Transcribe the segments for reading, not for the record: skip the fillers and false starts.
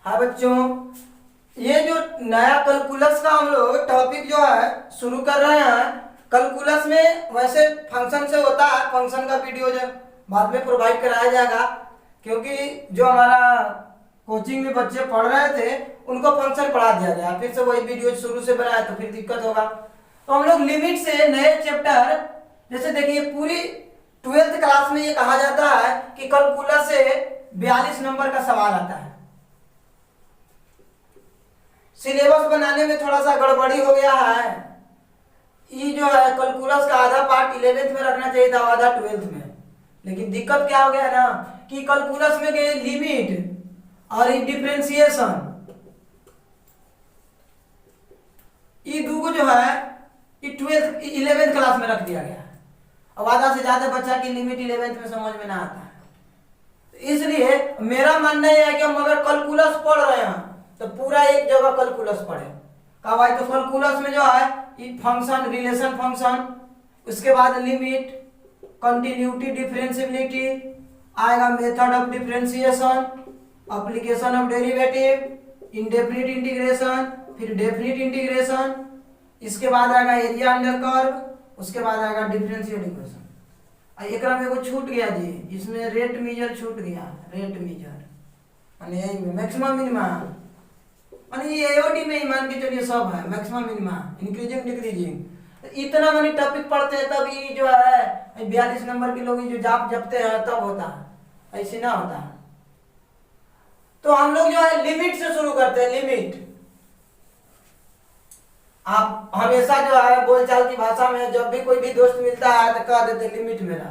हाँ बच्चों, ये जो नया कैलकुलस का हम लोग टॉपिक जो है शुरू कर रहे हैं। कैलकुलस में वैसे फंक्शन से होता है, फंक्शन का वीडियो जो बाद में प्रोवाइड कराया जाएगा, क्योंकि जो हमारा कोचिंग में बच्चे पढ़ रहे थे उनको फंक्शन पढ़ा दिया गया, फिर से वही वीडियो शुरू से बनाया तो फिर दिक्कत होगा। तो हम लोग लिमिट से नए चैप्टर, जैसे देखिए पूरी 12th क्लास में ये कहा जाता है कि कैलकुलस से 42 नंबर का सवाल आता है। सिलेबस बनाने में थोड़ा सा गड़बड़ी हो गया है। ये जो है कैलकुलस का आधा पार्ट 11th में रखना चाहिए था, आधा 12th में, लेकिन दिक्कत क्या हो गया ना कि कैलकुलस में गए लिमिट और डिफरेंशिएशन, ये दो जो है ये 11th क्लास में रख दिया गया है। अब आधा से ज्यादा बच्चा की लिमिट 11th में समझ में ना आता है। इसलिए मेरा मानना यह है कि हम अगर कैलकुलस पढ़ रहे हैं तो पूरा एक जगह कैलकुलस पढ़े। कहा भाई, तो कैलकुलस में जो है ये फंक्शन, रिलेशन फंक्शन, उसके बाद लिमिट, कंटिन्यूटी, डिफरेंशियबिलिटी आएगा, method of differentiation, application of derivative, indefinite integration, फिर डेफिनिट इंटीग्रेशन, इसके बाद आएगा एरिया अंडर कर्व, उसके बाद आएगा डिफरेंशियल इक्वेशन। एक में वो छूट गया जी, इसमें रेट मेजर छूट गया, रेट मेजर माने यही में मैक्सिमम मिनिमा, माने ये एओडी में ही मान के चलिए सब है, मैक्सिमम मिनिमा, इंक्रीजिंग डिक्रीजिंग। इतना माने टॉपिक पढ़ते हैं तब ये जो है 42 नंबर के लोग जो जाप जपते हैं तब होता है, ऐसे ना होता है। तो हम लोग जो है लिमिट से शुरू करते हैं। लिमिट आप हमेशा जो है बोलचाल की भाषा में जब भी कोई भी दोस्त मिलता है तो कह देते लिमिट मेरा।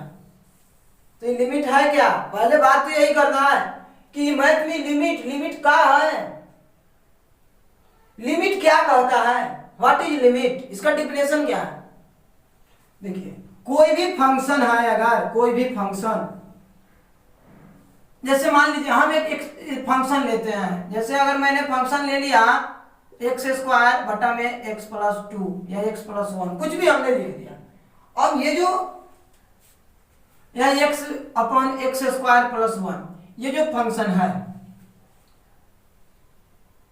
तो ये लिमिट है क्या? पहले बात तो यही करना है कि मैथ में लिमिट क्या है, लिमिट क्या कहता है, व्हाट इज लिमिट, इसका डिफिनेशन क्या है। देखिए कोई भी फंक्शन है, अगर कोई भी फंक्शन, जैसे मान लीजिए हम एक फंक्शन लेते हैं, जैसे अगर मैंने फंक्शन ले लिया एक्स स्क्वायर बटा में एक्स प्लस 2 या एक्स प्लस 1, कुछ भी हमने लिख दिया। अब ये जो या x upon x square plus 1, ये जो फंक्शन है,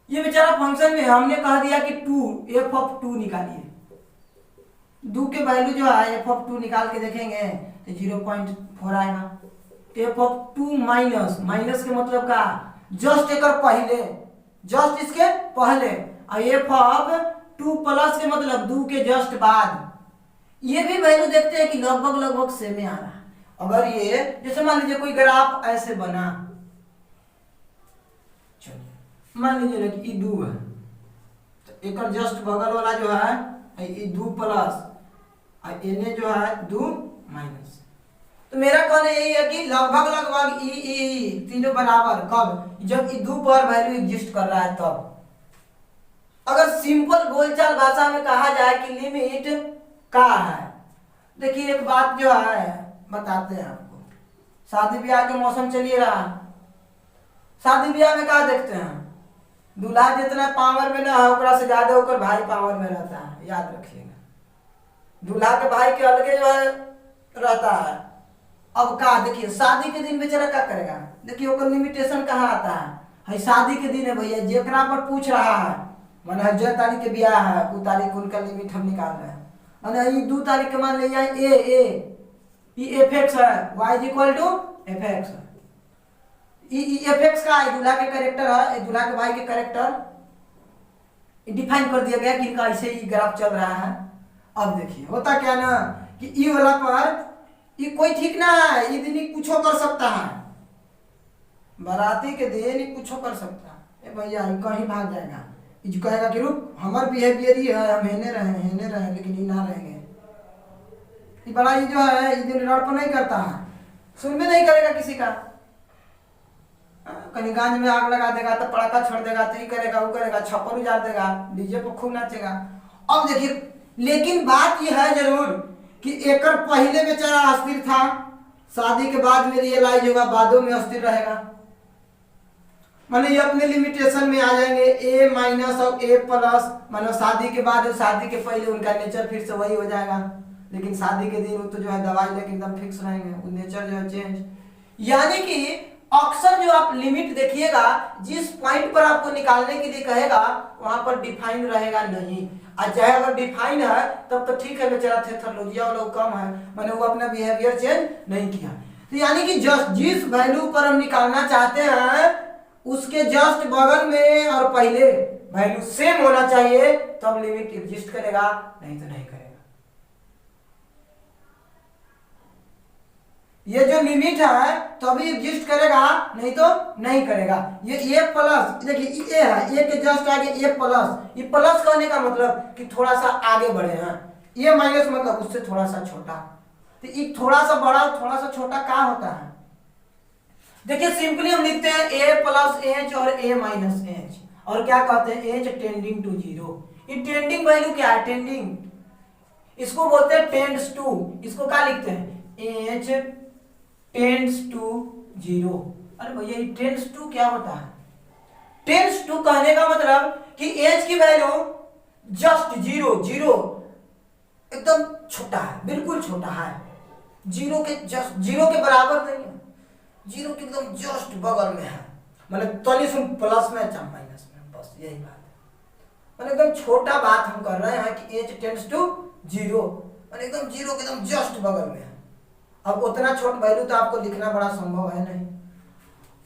ये बेचारा फंक्शन में हमने कह दिया कि 2 एफ ऑफ 2 निकालिए। 2 के वैल्यू जो है एफ ऑफ 2 निकाल के देखेंगे तो 0.4 आएगा। एफ ऑफ 2 माइनस, माइनस के मतलब का जस्ट एक पहले, जस्ट इसके पहले, और एफ ऑफ 2 प्लस के मतलब 2 के जस्ट बाद। ये भी वैल्यू देखते हैं कि लगभग सेम आ रहा है। अगर ये जैसे मान लीजिए कोई ग्राफ ऐसे बना, चलिए मान लीजिए कि 2 है तो एक जस्ट बगल वाला जो है ये 2 प्लस और इन्हें जो है 2 माइनस। तो मेरा कहना यही है कि लगभग ई तीनों बराबर कब, जब ये 2 पर वैल्यू एग्जिस्ट कर रहा है तब। अगर सिंपल बोलचाल भाषा में कहा जाए कि लिमिट क्या है, देखिए एक बात जो है बताते हैं आपको। शादी ब्याह के मौसम चलिए रहा, शादी ब्याह में क्या देखते हैं, दूल्हा जितना पावर में ना है ओकरा से ज्यादा होकर भाई पावर में रहता है, याद रखिएगा। दूल्हा के भाई के अलगे जो है रहता है। अब का देखिए शादी के दिन बेचारा क्या करेगा, देखिए ओकर लिमिटेशन कहाँ आता है शादी के दिन है भैया, जेकरा पर पूछ रहा है माने जो तारीख के ब्याह है वो तारीख उनका लिमिट हम निकाल रहे हैं। माने ये 2 तारीख के मान लिया ये एफ एक्स है, Y is equal to F X है। ये एफ एक्स का दूल्हा के कैरेक्टर है, दूल्हा के भाई के कैरेक्टर डिफाइन कर दिया गया कि इनका ऐसे ही ग्राफ चल रहा है। अब देखिए होता क्या ना कि ई वाला पर ये कोई ठीक ना है, ये दिन कुछ कर सकता है, बाराती के दिन कुछ कर सकता है भैया, कहीं भाग जाएगा, ये कहेगा कि रुक हमार बिहेवियर ही है, हम हेने रहे लेकिन ये ना रहेंगे। ये बड़ा ये जो है ये दिन लड़प नहीं करता है, सुन में नहीं करेगा किसी का, कहीं गांज में आग लगा देगा तो पड़ाका छोड़ देगा, तो ये करेगा वो करेगा, छप्पर उजाड़ देगा, डीजे पर खूब नाचेगा। अब देखिए लेकिन बात यह है जरूर कि एक पहले बेचारा अस्थिर था, शादी के बाद में रियलाइज होगा, बादों में अस्थिर रहेगा। माने ये अपने लिमिटेशन में आ जाएंगे, ए माइनस और ए प्लस, मानो शादी के बाद शादी के पहले उनका नेचर फिर से वही हो जाएगा, लेकिन शादी के दिन तो जो है दवाई लेके एकदम फिक्स रहेंगे, वो नेचर जो है चेंज। यानी कि अक्सर जो आप लिमिट देखिएगा, जिस पॉइंट पर आपको निकालने के लिए कहेगा वहां पर डिफाइन रहेगा नहीं। और चाहे अगर डिफाइन है तब तो ठीक है बेचारा थेथोलॉजिया वाला कम है, मैंने वो अपना बिहेवियर चेंज नहीं किया। तो यानी कि जस्ट जिस वैल्यू पर हम निकालना चाहते हैं उसके जस्ट बगल में और पहले वैल्यू सेम होना चाहिए, तब लिमिट एग्जिस्ट करेगा, नहीं तो नहीं करेगा। ये जो लिमिट है तभी एग्जिस्ट करेगा, नहीं तो नहीं करेगा। ये ए प्लस, देखिए ए है, ए के जस्ट आगे ए प्लस, ये प्लस कहने का मतलब कि थोड़ा सा आगे बढ़े हैं, ए माइनस मतलब उससे थोड़ा सा छोटा। तो ये थोड़ा सा बड़ा और थोड़ा सा छोटा क्या होता है? देखिए सिंपली हम लिखते हैं ए प्लस एच और ए माइनस एच, और क्या कहते हैं एच टेंडिंग टू जीरो। ये टेंडिंग वैल्यू क्या है? टेंडिंग, इसको बोलते हैं टेंड्स टू। इसको क्या लिखते हैं? H tends to zero. अरे भैया ये टेंड्स टू क्या होता है? टेंड्स टू कहने का मतलब कि एच की वैल्यू जस्ट जीरो, जीरो एकदम छोटा है, बिल्कुल छोटा है, जीरो के जस्ट, जीरो के बराबर नहीं है, जीरो के एकदम जस्ट बगल में है, मतलब तनी सुन प्लस में या माइनस में, बस यही बात है। मतलब एकदम छोटा बात हम कर रहे हैं कि एच टेंड्स टू जीरो, मतलब एकदम जीरो के एकदम जस्ट बगल में है। अब उतना छोट वैल्यू तो आपको लिखना बड़ा संभव है नहीं।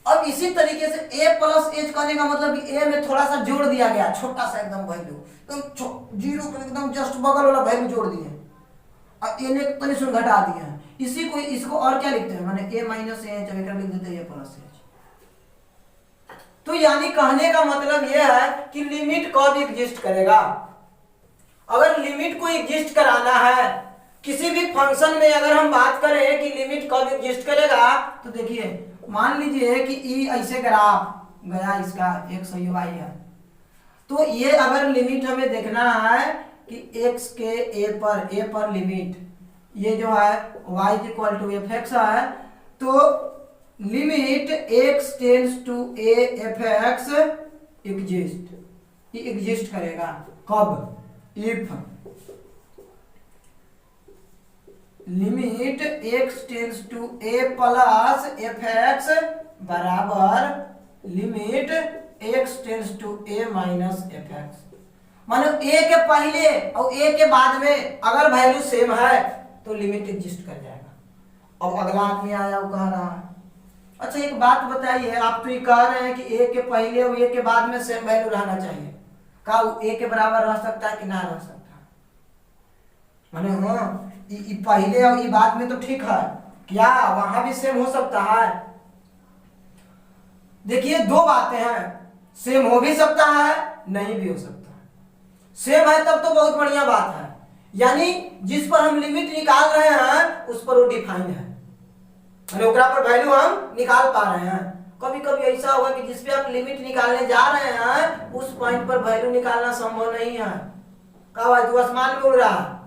अब इसी तरीके से a प्लस एच कहने का मतलब कि a में थोड़ा सा जोड़ दिया गया, छोटा सा एकदम वैल्यू, एकदम जीरो के एकदम जस्ट बगल वाला वैल्यू जोड़ दिए, अब a ने तनी सुन घटा दिया है। इसी को, इसको और क्या लिखते हैं? माने a माइनस एच, लिख देते हैं a प्लस एच। तो यानी कहने का मतलब यह है कि लिमिट कब एग्जिस्ट करेगा? अगर लिमिट को एग्जिस्ट कराना है किसी भी फंक्शन में, अगर हम बात करें कि लिमिट कब एग्जिस्ट करेगा, तो देखिए मान लीजिए कि ई ऐसे ग्राफ गया, इसका x और y है, तो ये अगर लिमिट हमें देखना है कि x के a पर लिमिट, ये जो है y equal to F X है, तो limit x tends to a F X exist, ये एग्जिस्ट करेगा कब? If limit x tends to a plus F X बराबर limit x tends to a minus F X. मानो a के पहले और a के बाद में अगर वैल्यू सेम है तो लिमिट एग्जिस्ट कर जाएगा। अब अगला आदमी आया वो कह रहा है, अच्छा एक बात बताइए, आप तो ये कह रहे हैं कि a के पहले और a के बाद में सेम वैल्यू रहना चाहिए, क्या a के बराबर रह सकता है कि ना रह सकता? माने हाँ, ये पहले और ये बाद में तो ठीक है, क्या वहां भी सेम हो सकता है? देखिए दो बातें हैं, सेम हो भी सकता है, नहीं भी हो सकता है। सेम है तब तो बहुत बढ़िया बात है, यानी जिस पर हम लिमिट निकाल रहे हैं उस पर वो डिफाइन है, माने ओकरा पर वैल्यू हम निकाल पा रहे हैं। कभी कभी ऐसा होगा कि जिस पे आप लिमिट निकालने जा रहे हैं उस पॉइंट पर वैल्यू निकालना संभव नहीं है। कहा भाई तू आसमान में उड़ रहा है,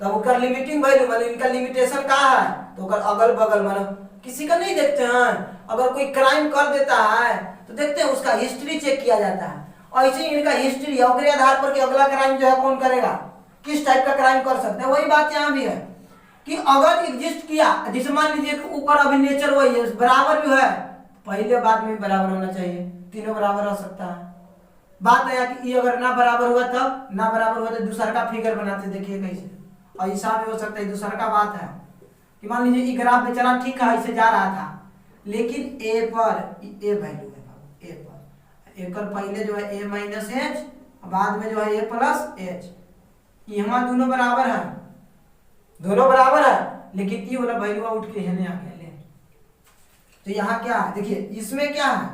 तब उसका लिमिटिंग वैल्यू माने इनका लिमिटेशन क्या है? तो अगल बगल मतलब किसी का नहीं देखते हैं, अगर कोई क्राइम कर देता है तो देखते हैं उसका हिस्ट्री चेक किया जाता है, और ऐसे ही इनका हिस्ट्री है, उसके आधार पर कि अगला क्राइम जो है कौन करेगा, किस टाइप का क्राइम कर सकते हैं। वही बात यहाँ भी है कि अगर एग्जिस्ट किया, जैसे मान लीजिए कि ऊपर अभी नेचर वही है, बराबर भी है, पहले बाद में भी बराबर होना चाहिए, तीनों बराबर हो सकता है। बात है कि ये अगर ना बराबर हुआ तब, ना बराबर हुआ तो दूसरा का फिगर बनाते, देखिए कैसे, और ऐसा भी हो सकता है। दूसरा का बात है कि मान लीजिए ये ग्राफ में चला ठीक है, ऐसे जा रहा था, लेकिन a पर a वैल्यू है, a पर एक पहले जो है a माइनस एच, बाद में जो है a प्लस एच, यहाँ दोनों बराबर है, दोनों बराबर है, लेकिन ये वाला वैल्यू उठ के यहाँ आ गया ले। तो यहाँ क्या है, देखिए इसमें क्या है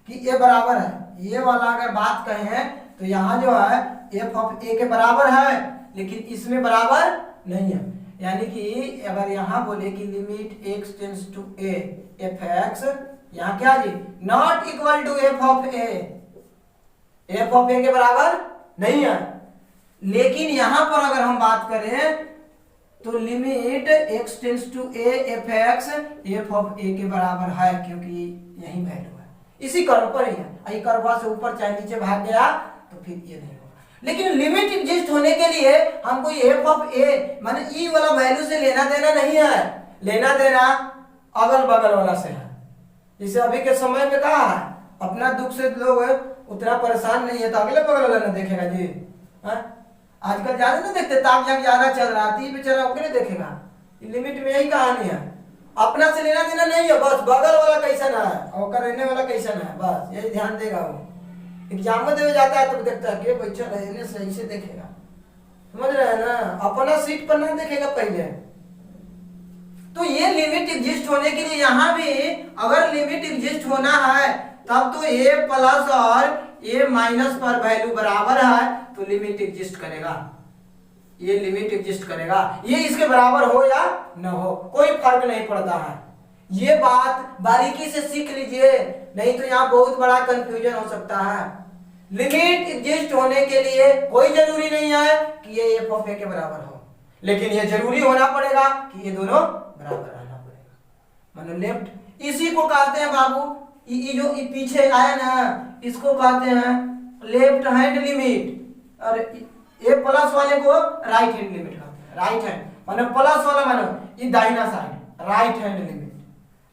कि a बराबर है, ये वाला अगर बात कहें तो यहाँ जो है f ऑफ a के बराबर है, लेकिन इसमें बराबर नहीं है। यानी कि अगर यहाँ बोले कि limit x tends to a F X, यहाँ क्या जी, not equal to F of a, F of a के बराबर नहीं है। लेकिन यहाँ पर अगर हम बात करें तो limit x tends to a F X F of a के बराबर है, क्योंकि यही वैल्यू है, इसी कर्व पर ही है। कर्व से ऊपर चाहे नीचे भाग गया तो फिर ये नहीं। लेकिन लिमिट एग्जिस्ट होने के लिए हमको एफ ऑफ ए माने ई वाला वैल्यू से लेना देना नहीं है, लेना देना अगल बगल वाला से है। जैसे अभी के समय में कहा है अपना दुख से लोग उतना परेशान नहीं है तो अगले बगल वाला ना देखेगा जी। हाँ? आजकल ज्यादा नहीं देखते, ताक झाक ज्यादा चल रहा है, बेचारा ओकरे देखेगा। लिमिट में यही कहानी है, अपना से लेना देना नहीं है, बस बगल वाला कैसन है और रहने वाला कैसन है, बस यही ध्यान देगा। वो एग्जाम में देने जाता है तो देखता है कि बच्चा रहने सही से देखेगा, समझ रहे हैं ना, अपना सीट पर ना देखेगा पहले। तो ये लिमिट एग्जिस्ट होने के लिए यहाँ भी अगर लिमिट एग्जिस्ट होना है तब तो a प्लस और a माइनस पर वैल्यू बराबर है तो लिमिट एग्जिस्ट करेगा, ये लिमिट एग्जिस्ट करेगा। ये इसके बराबर हो या न हो कोई फर्क नहीं पड़ता है। ये बात बारीकी से सीख लीजिए, नहीं तो यहाँ बहुत बड़ा कंफ्यूजन हो सकता है। लिमिट एग्जिस्ट होने के लिए कोई जरूरी नहीं है कि ये एफ ऑफ ए के बराबर हो, लेकिन ये जरूरी होना पड़ेगा कि ये दोनों बराबर रहना पड़ेगा। मानो लेफ्ट, इसी को कहते हैं बाबू, ये जो पीछे आया ना इसको कहते हैं लेफ्ट हैंड लिमिट, और ये प्लस वाले को राइट हैंड लिमिट कहते हैं। राइट हैंड मानो प्लस वाला मानो ये दाहिना side right hand limit,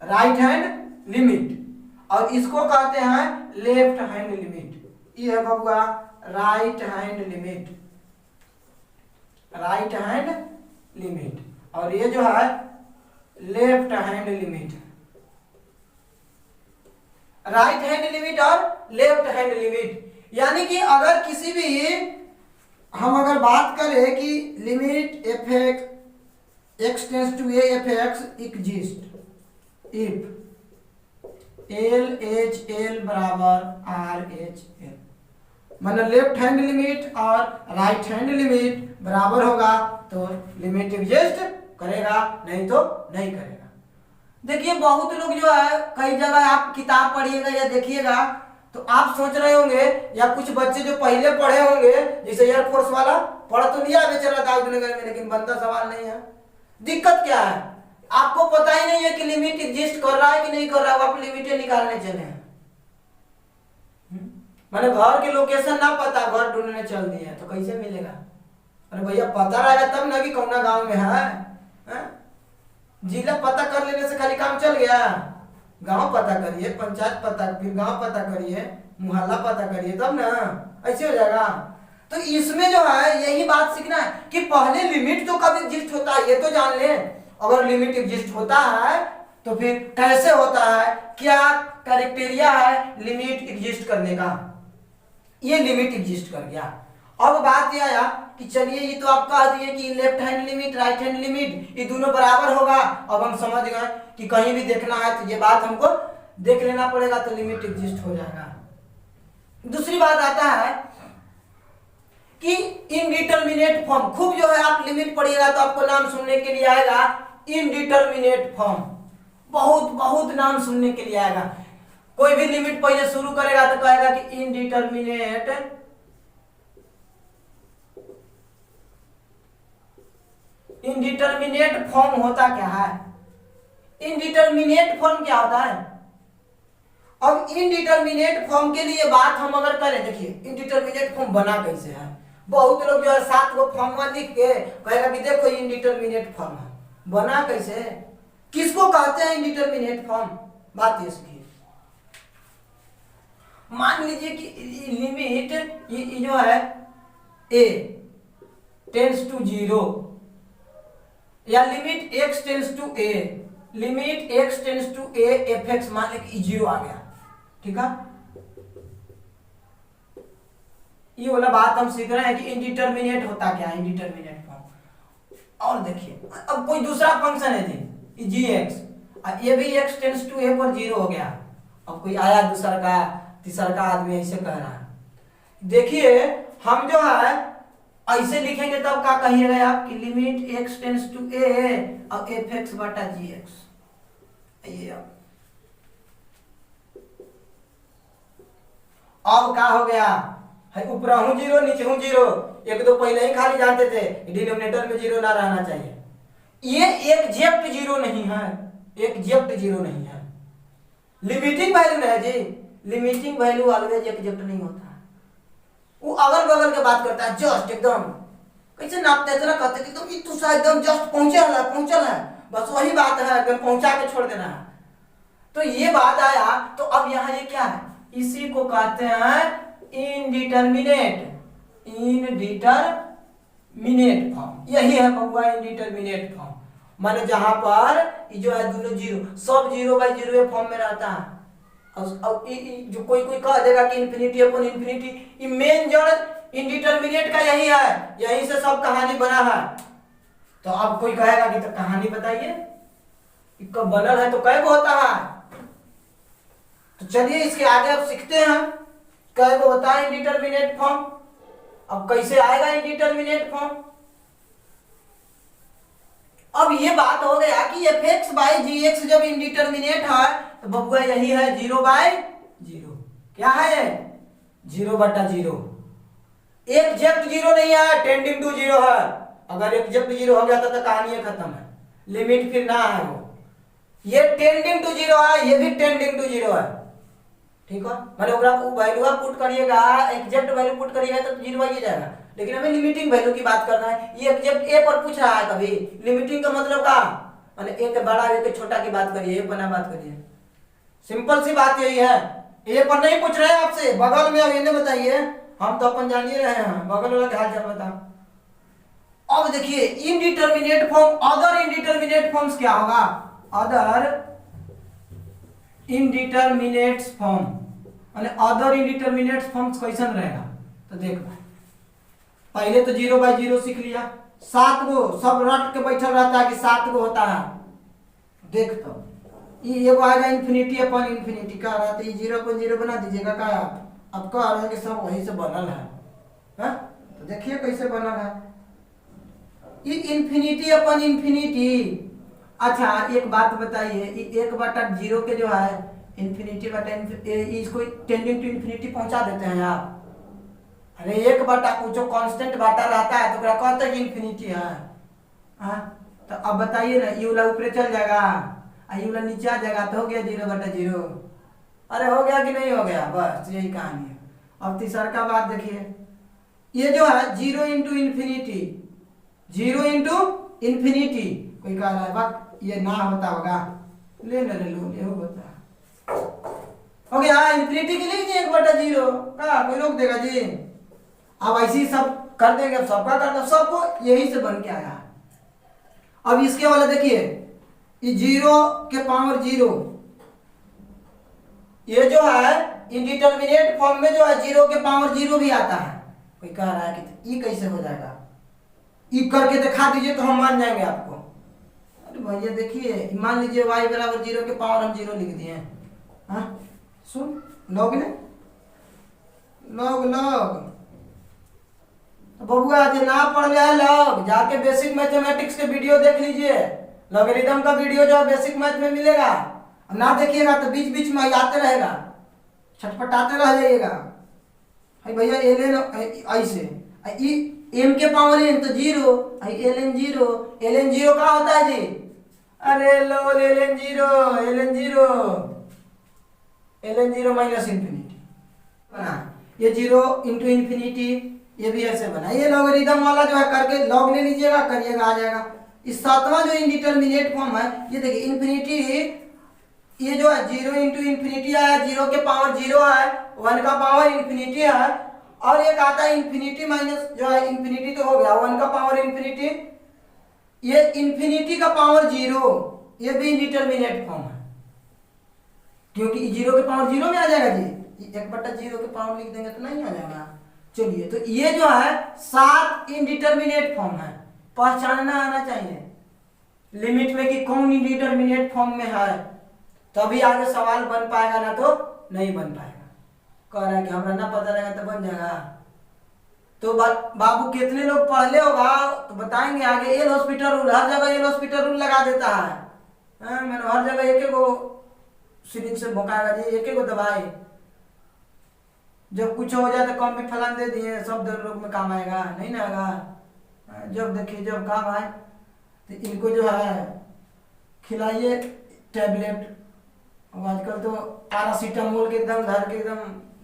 right hand limit, और इसको कहते हैं लेफ्ट हैंड लिमिट। ये है बाबूआ right hand limit, right hand limit, और ये जो है left hand limit. Right hand limit और लेफ्ट हैंड लिमिट, यानी कि अगर किसी भी हम अगर बात करें कि limit F X tends to a F X exist if L H L बराबर आर एच एल, मतलब लेफ्ट हैंड लिमिट और राइट हैंड लिमिट बराबर होगा तो लिमिट एग्जिस्ट करेगा, नहीं तो नहीं करेगा। देखिए बहुत लोग जो है कई जगह आप किताब पढ़िएगा या देखिएगा तो आप सोच रहे होंगे, या कुछ बच्चे जो पहले पढ़े होंगे जैसे एयरफोर्स वाला पढ़ तो लिया बेचारा दाऊदनगर में, लेकिन बनता सवाल नहीं है। दिक्कत क्या है, आपको पता ही नहीं है कि लिमिट एग्जिस्ट कर रहा है कि नहीं कर रहा है, आप लिमिटें निकालने चले हैं। मैंने घर की लोकेशन ना पता, घर ढूंढने चल दिए तो कैसे मिलेगा? अरे भैया पता रहेगा तब ना कि कौना गांव में है? जिला पता कर लेने से खाली काम चल गया? गांव पता करिए, पंचायत पता, फिर गांव पता करिए, मुहल्ला पता करिए, तब ना ऐसे हो जाएगा। तो इसमें जो है यही बात सीखना है कि पहले लिमिट तो कब एग्जिस्ट होता है ये तो जान ले। अगर लिमिट एग्जिस्ट होता है तो फिर कैसे होता है, क्या क्राइटेरिया है लिमिट एग्जिस्ट करने का, ये लिमिट एग्जिस्ट कर गया। अब बात यह आया कि चलिए ये तो आप कह दिए कि left hand limit right hand limit ये दोनों बराबर होगा। अब हम समझ गए कि कहीं भी देखना है तो ये बात हमको देख लेना पड़ेगा तो लिमिट एग्जिस्ट हो जाएगा। दूसरी बात आता है कि इनडिटरमिनेट फॉर्म, खूब जो है आप लिमिट पढ़िएगा तो आपको नाम सुनने के लिए आएगा इनडिटरमिनेट फॉर्म, बहुत बहुत नाम सुनने के लिए आएगा। कोई भी लिमिट पहले शुरू करेगा तो कहेगा कि इनडिटरमिनेट फॉर्म होता क्या है? इनडिटरमिनेट फॉर्म क्या होता है? अब इनडिटरमिनेट फॉर्म के लिए बात हम अगर करें, देखिए इनडिटरमिनेट फॉर्म बना कैसे है। बहुत लोग जो है 7 को फॉर्म लिख के कहेगा कि देखो इनडिटरमिनेट फॉर्म है, बना कैसे, किसको कहते हैं इनडिटरमिनेट फॉर्म? बात ये सीखिए। मान लीजिए कि लिमिट ये जो है a टेंस टू 0 या limit x tends to a, limit x tends to a F X मान लीजिए 0 आ गया, ठीक है। ये वाला बात हम सीख रहे हैं कि इनडिटरमिनेट होता क्या है, इनडिटरमिनेट फॉर्म। और देखिए अब कोई दूसरा फंक्शन है जी gx, ये भी x टेंस टू a पर 0 हो गया। अब कोई आया दूसरा का तीसरा का आदमी ऐसे कह रहा है, देखिए हम जो है ऐसे लिखेंगे तब क्या कहिएगा आप कि limit x tends to a और एफ एक्स बटा gx। ये अब क्या हो गया है, ऊपर हूं 0 नीचे हूं 0, एक दो पहले ही खाली जानते थे डिनोमिनेटर में 0 ना रहना चाहिए। ये एग्जैक्ट 0 नहीं है, एग्जैक्ट 0 नहीं है, लिमिटिंग वैल्यू है जी। लिमिटिंग वैल्यू ऑलवेज एग्जैक्ट नहीं होता है, वो अगल बगल के बात करता है, जस्ट एकदम कैसे नापते इतना कहते कि तुम इतना एकदम जस्ट पहुंचल है, बस वही बात है, एकदम पहुंचा के छोड़ देना है। तो ये बात आया। तो अब यहाँ ये क्या है, इसी को कहते हैं इनडिटरमिनेट, इनडिटरमिनेट फॉर्म। यही है बबुआ इनडिटरमिनेट फॉर्म, माने जहां पर जो है दोनों जीरो, सब 0/0 फॉर्म में रहता है। अब जो कोई कह देगा कि इन्फिनिटी अपॉन इन्फिनिटी, मेन जड़ इनडिटरमिनेट का यही है, यही से सब कहानी बना है। तो अब कोई कहेगा कि तो कहानी बताइए कब बनल है, तो कैगो होता है। तो चलिए इसके आगे अब सीखते हैं कैगो होता है इनडिटरमिनेट फॉर्म। अब कैसे आएगा इनडिटरमिनेट फॉर्म। अब ये बात हो गया कि fx/gx जब इनडिटरमिनेट है तो बबुआ यही है 0/0। क्या है ये 0/0। एग्जैक्ट 0 नहीं है, टेंडिंग टू 0 है। अगर एग्जैक्ट 0 हो गया तो कहानी खत्म है, लिमिट फिर ना है वो। ये टेंडिंग टू 0 है, ये भी टेंडिंग टू 0 है। ठीक है, मैंने वैल्यू पुट करिएगा, एग्जैक्ट वैल्यू पुट करिएगा तो 0 ही जाएगा। लेकिन हमें लिमिटिंग वैल्यू की बात करना है। ये एग्जैक्ट ए पर पूछ रहा है कभी, लिमिटिंग का मतलब का माने एक बड़ा एक छोटा की बात करिए, एक बना बात करिए। सिंपल सी बात यही है। ए पर नहीं पूछ रहे हैं आपसे, बगल में अब इन्हें बताइए, हम तो अपन जान ही रहे हैं, बगल वाला क्या हाल चाल बताओ। अब देखिए indeterminate form, other indeterminate forms क्या होगा, अदर इनडिटरमिनेट फॉर्म, माने अदर इनडिटरमिनेट फॉर्म्स कैसन रहेगा। तो देख पहले तो 0/0 सीख लिया, 7 गो सब रट के बैठल रहता है कि 7 गो होता है। देख तो ये एगो आएगा इन्फिनिटी अपॉन इन्फिनिटी का रहा, तो ये 0/0 बना दीजिएगा का आप। अब कह रहे हैं कि सब वही से बनल है, हा? तो देखिए कैसे बनल है ये इन्फिनिटी अपॉन इन्फिनिटी। अच्छा एक बात बताइए, 1/0 के जो है इन्फिनिटी बटा इसको टेंडिंग टू इन्फिनिटी पहुंचा देते हैं आप। अरे 1/, जो कांस्टेंट बाटा रहता है तो कहते हैं कि इन्फिनिटी है। हाँ तो अब बताइए ना, ये वाला ऊपर चल जाएगा, ये वाला नीचे आ जाएगा, तो हो गया 0/0। अरे हो गया कि नहीं हो गया, बस यही कहानी है। अब तीसरा का बात देखिए, ये जो है 0 इंटू इन्फिनिटी, 0 इंटू इन्फिनिटी। कोई कह रहा है बात ये ना होता होगा, ले लो ये होता हो गया इन्फिनिटी के लिए 1/0 का कोई रोक देगा जी। अब ऐसे ही सब कर देंगे, सबका करना, सबको यही से बन के आया। अब इसके वाला देखिए, ये 0 के पावर 0, ये जो है इनडिटरमिनेट फॉर्म में जो है 0 के पावर 0 भी आता है। कोई कह रहा है कि ये कैसे हो जाएगा, ये करके दिखा दीजिए तो हम मान जाएंगे आपको। अरे भैया देखिए, मान लीजिए y/0 के पावर हम 0 लिख दिए। हाँ सुन लॉग ने लॉग तो बबुआ आज ना पढ़ लिया है लॉग, जाके बेसिक मैथमेटिक्स के वीडियो देख लीजिए, लॉगरिथम का वीडियो जो है बेसिक मैथ में मिलेगा। ना देखिएगा तो बीच बीच में आते रहेगा, छटपटाते रह जाइएगा। भैया ऐसे m के पावर n तो 0, ln 0 क्या होता है जी, अरे लो ln 0 माइनस इन्फिनिटी बना, ये 0 इंटू इन्फिनिटी, ये भी ऐसे बना। ये लॉगरिथम वाला जो है करके लॉग ले लीजिएगा, करिएगा आ जाएगा। इस 7वां जो इनडिटरमिनेट फॉर्म है, ये देखिए इन्फिनिटी, ये जो है 0 इंटू इन्फिनिटी आया, 0 के पावर 0 है, 1 का पावर इन्फिनिटी है, और एक आता है इन्फिनिटी माइनस जो है इन्फिनिटी तो हो गया 1 का पावर इन्फिनिटी, ये इन्फिनिटी का पावर 0, ये भी इनडिटरमिनेट फॉर्म है क्योंकि 0 के पावर 0 में आ जाएगा जी, 1/0 के पावर लिख देंगे तो नहीं आ जाएगा। चलिए तो ये जो है 7 इनडिटरमिनेट फॉर्म है, पहचानना आना चाहिए लिमिट में कि कौन इनडिटरमिनेट फॉर्म में है, तभी आगे सवाल बन पाएगा, ना तो नहीं बन पाएगा। कह रहा है कि हमरा ना पता रहेगा तो बन जाएगा। तो बाबू कितने लोग पढ़ले होगा तो बताएंगे आगे। एल हॉस्पिटल रूल, हर जगह एल हॉस्पिटल रूल लगा देता है, मैंने हर जगह एक गो सिरिंज से भोंकाएगा जी, एक गो दवाई, जब कुछ हो जाए तो कम भी फलान दे दिए, सब रोग में काम आएगा, नहीं ना आएगा। जब देखिए जब काम आए तो इनको जो है खिलाइए टैबलेट, आजकल तो पैरासीटामोल के एकदम धर के एकदम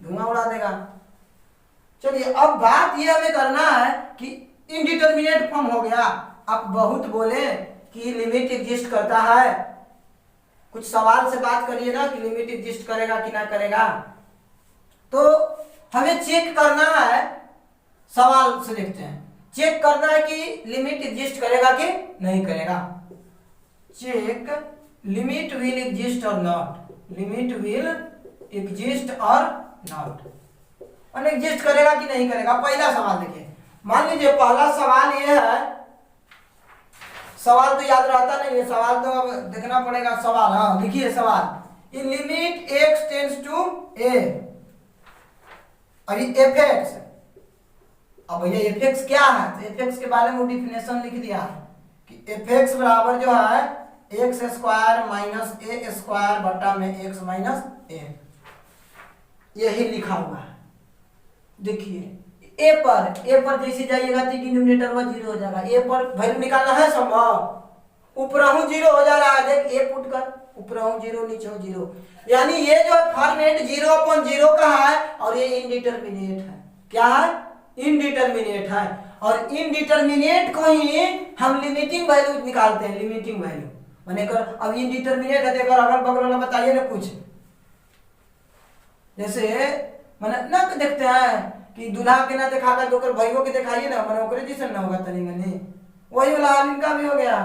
धुआं उड़ा देगा। चलिए अब बात ये हमें करना है कि इनडिटरमिनेट फॉर्म हो गया। अब बहुत बोले कि लिमिट एग्जिस्ट करता है, कुछ सवाल से बात करिए ना कि लिमिट एग्जिस्ट करेगा कि ना करेगा। तो हमें चेक करना है, सवाल से देखते हैं, चेक करना है कि लिमिट एग्जिस्ट करेगा कि नहीं करेगा। चेक लिमिट विल एग्जिस्ट और नॉट, लिमिट विल एग्जिस्ट और नॉट, और एग्जिस्ट करेगा कि नहीं करेगा। पहला सवाल देखिए, मान लीजिए पहला सवाल ये है, सवाल तो याद रहता नहीं है, सवाल तो अब देखना पड़ेगा। सवाल, हाँ लिखिए सवाल, इन limit x tends to a, अभी एफ एक्स, अब भैया एफ एक्स क्या है, तो एफ एक्स के बारे में डिफिनेशन लिख दिया है कि एफ एक्स बराबर जो है एक्स स्क्वायर माइनस ए स्क्वायर बटा में एक्स माइनस ए, यही लिखा हुआ है। देखिए ए पर जैसे जाइएगा तो डिनोमिनेटर में जीरो हो जाएगा, ए पर वैल्यू निकालना है संभव, ऊपर जीरो हो जा रहा है, देख ए पुट कर, ऊपर जीरो नीचे जीरो, यानी ये जो फॉर्मेट 0/0 का है और ये इनडिटरमिनेट है। क्या है? इनडिटरमिनेट है, और इनडिटरमिनेट को ही हम लिमिटिंग वैल्यू निकालते हैं, लिमिटिंग वैल्यू माने कर। अब इनडिटरमिनेट है, देखो अगल बगल वाला बताइए ना कुछ, जैसे माने ना देखते हैं कि दूल्हा के ना दिखा कर दोकर भाइयों के दिखाइए ना, माने ओकरे जैसे ना होगा तनी मनी, वही वाला हाल इनका भी हो गया।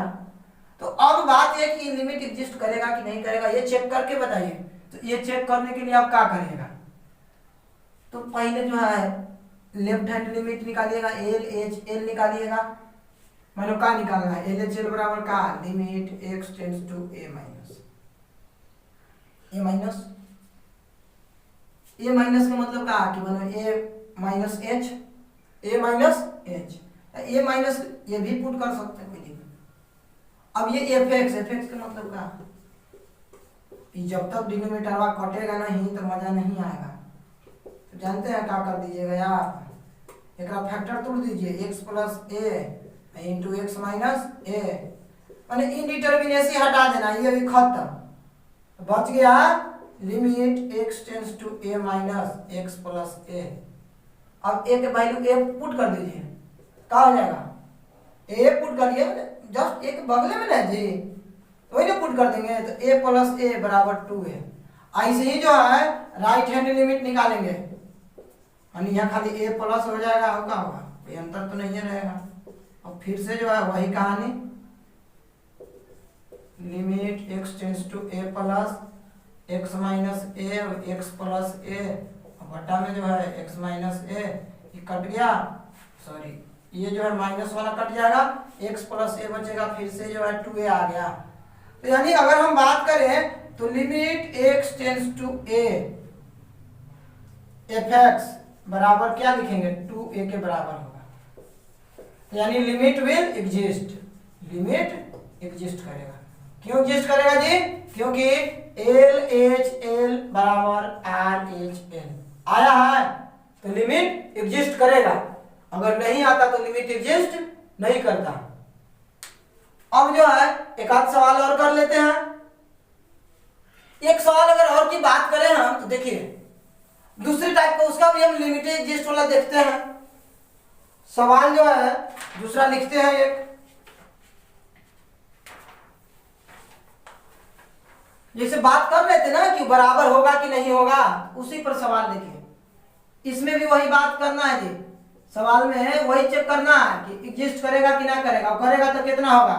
तो अब बात है कि लिमिट एग्जिस्ट करेगा कि नहीं करेगा, ये चेक करके बताइए। तो ये चेक करने के लिए आप क्या करिएगा, तो पहले जो है लेफ्ट हैंड लिमिट निकालिएगा, एल एच एल निकालिएगा, मानो क्या निकालना है, एल एच एल बराबर का limit X tends to A minus A minus का मतलब क्या कि मानो A minus H, A minus H, A minus ये भी पुट कर सकते हैं कोई दिक्कत। अब ये एफ एक्स का मतलब क्या, जब तक डिनोमिनेटर कटेगा नहीं तो मजा नहीं आएगा। तो जानते हैं क्या कर दीजिएगा यार, एक फैक्टर तोड़ दीजिए, x plus A into X minus A, माने इनडिटरमिनेसी हटा देना, ये भी खत्म, बच गया limit x tends to a minus X plus A. अब ए के वैल्यू ए पुट कर दीजिए, क्या हो जाएगा, ए पुट करिए, जस्ट एक बगले में ना जी, वही ना पुट कर देंगे, तो a प्लस ए बराबर 2a। ऐसे ही जो है राइट हैंड लिमिट निकालेंगे, यानी यहाँ खाली a प्लस हो जाएगा, होगा कोई अंतर तो नहीं रहेगा। अब फिर से जो है वही कहानी, limit x tends to a plus X minus A और एक्स प्लस ए, बटा में जो है एक्स माइनस ए, ये कट गया, सॉरी ये जो है माइनस वाला कट जाएगा, एक्स प्लस ए बचेगा, फिर से जो है 2a आ गया। तो यानी अगर हम बात करें तो limit x tends to a F X बराबर क्या लिखेंगे, 2a के बराबर होगा, यानी limit will exist, limit exist करेगा। क्यों एग्जिस्ट करेगा जी, क्योंकि एल एच एल बराबर आर एच एल आया है, तो लिमिट एग्जिस्ट करेगा। अगर नहीं आता तो लिमिट एग्जिस्ट नहीं करता। अब जो है एक आध सवाल और कर लेते हैं। एक सवाल अगर और की बात करें हम, तो देखिए दूसरी टाइप का, उसका भी हम लिमिट एग्जिस्ट वाला देखते हैं। सवाल जो है दूसरा लिखते हैं, एक जैसे बात कर रहे थे ना कि बराबर होगा कि नहीं होगा, उसी पर सवाल देखिए। इसमें भी वही बात करना है जी, सवाल में है वही चेक करना है कि एग्जिस्ट करेगा कि ना करेगा, करेगा तो कितना होगा।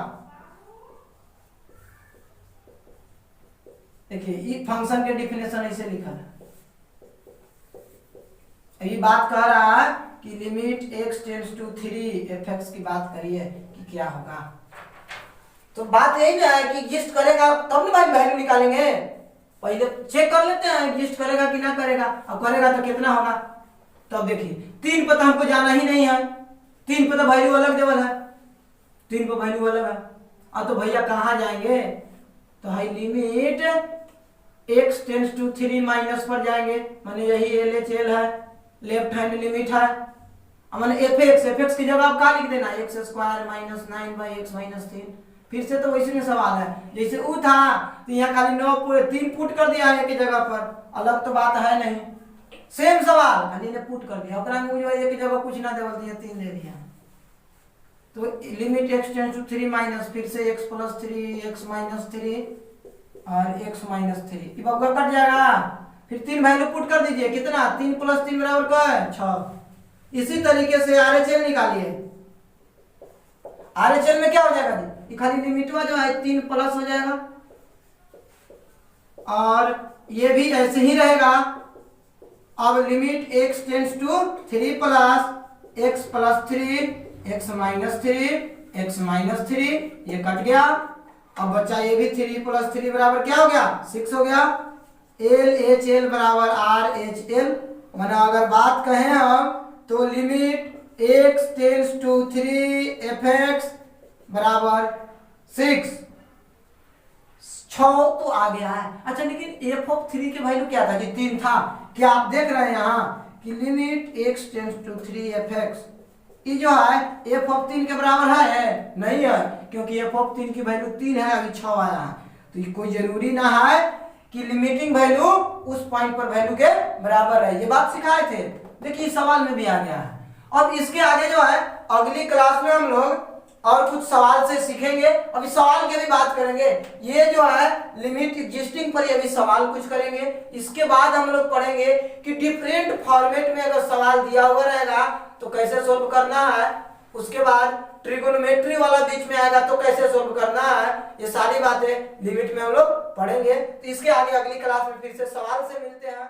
देखिए ये फंक्शन के डिफिनेशन ऐसे लिखा है, ये बात कह रहा है कि limit x tends to 3 F X की बात करिए कि क्या होगा। तो बात यही ना है कि एग्जिस्ट करेगा तब ना भाई वैल्यू निकालेंगे, पहले चेक कर लेते हैं एग्जिस्ट करेगा कि ना करेगा, अब करेगा तो कितना होगा। तब देखिए 3 पर तो हमको जाना ही नहीं है, 3 पर तो वैल्यू अलग लेवल है, 3 पर वैल्यू अलग है। अब तो भैया कहाँ जाएंगे, तो है limit x tends to 3 minus पर जाएंगे, माने यही एल एच एल है, लेफ्ट हैंड लिमिट है, माने एफ एक्स की जगह आप क्या लिख देना, x square minus 9/x minus 3। फिर से तो वैसे में सवाल है जैसे वो था, तो यहाँ खाली 9 पूरे 3 पुट कर दिया है एक जगह पर, अलग तो बात है नहीं, सेम सवाल खाली ने पुट कर दिया, ओकरा में एक जगह कुछ ना देवल दिया, 3 दे दिया। तो limit x tends to 3 minus, फिर से x प्लस 3 x माइनस 3, और x माइनस 3, ये बबुआ कट जाएगा। फिर 3 वैल्यू पुट कर दीजिए, कितना 3 + 3 बराबर क्या है 6। इसी तरीके से RHL निकालिए। RHL में क्या हो जाएगा जी, ये खाली लिमिटवा जो है 3 प्लस हो जाएगा और ये भी ऐसे ही रहेगा। अब limit x tends to 3 plus x + 3 x minus 3 ये कट गया। अब बच्चा ये भी 3 + 3 बराबर क्या हो गया 6 हो गया। LHL बराबर RHL। माना अगर बात कहें हम तो limit x tends to 3 fx बराबर 6 तो आ गया है। अच्छा लेकिन f(3) की वैल्यू क्या था जी 3 था। क्या आप देख रहे हैं यहाँ कि limit x tends to 3 fx ये जो है f(3) के बराबर है नहीं है, क्योंकि f(3) की वैल्यू 3 है, अभी 6 आया है। तो ये कोई जरूरी ना है कि लिमिटिंग वैल्यू उस पॉइंट पर वैल्यू के बराबर है। ये बात सिखाए थे, देखिए सवाल में भी आ गया है। अब इसके आगे जो है अगली क्लास में हम लोग और कुछ सवाल से सीखेंगे, अभी सवाल की भी बात करेंगे। ये जो है लिमिट एग्जिस्टिंग पर ये भी सवाल कुछ करेंगे। इसके बाद हम लोग पढ़ेंगे कि डिफरेंट फॉर्मेट में अगर सवाल दिया हुआ रहेगा तो कैसे सोल्व करना है। उसके बाद ट्रिगोनोमेट्री वाला बीच में आएगा तो कैसे सोल्व करना है। ये सारी बातें लिमिट में हम लोग पढ़ेंगे। तो इसके आगे अगली क्लास में फिर से सवाल से मिलते हैं।